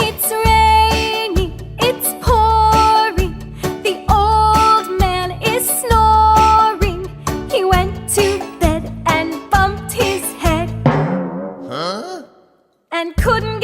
It's raining, it's pouring, the old man is snoring. He went to bed and bumped his head and couldn't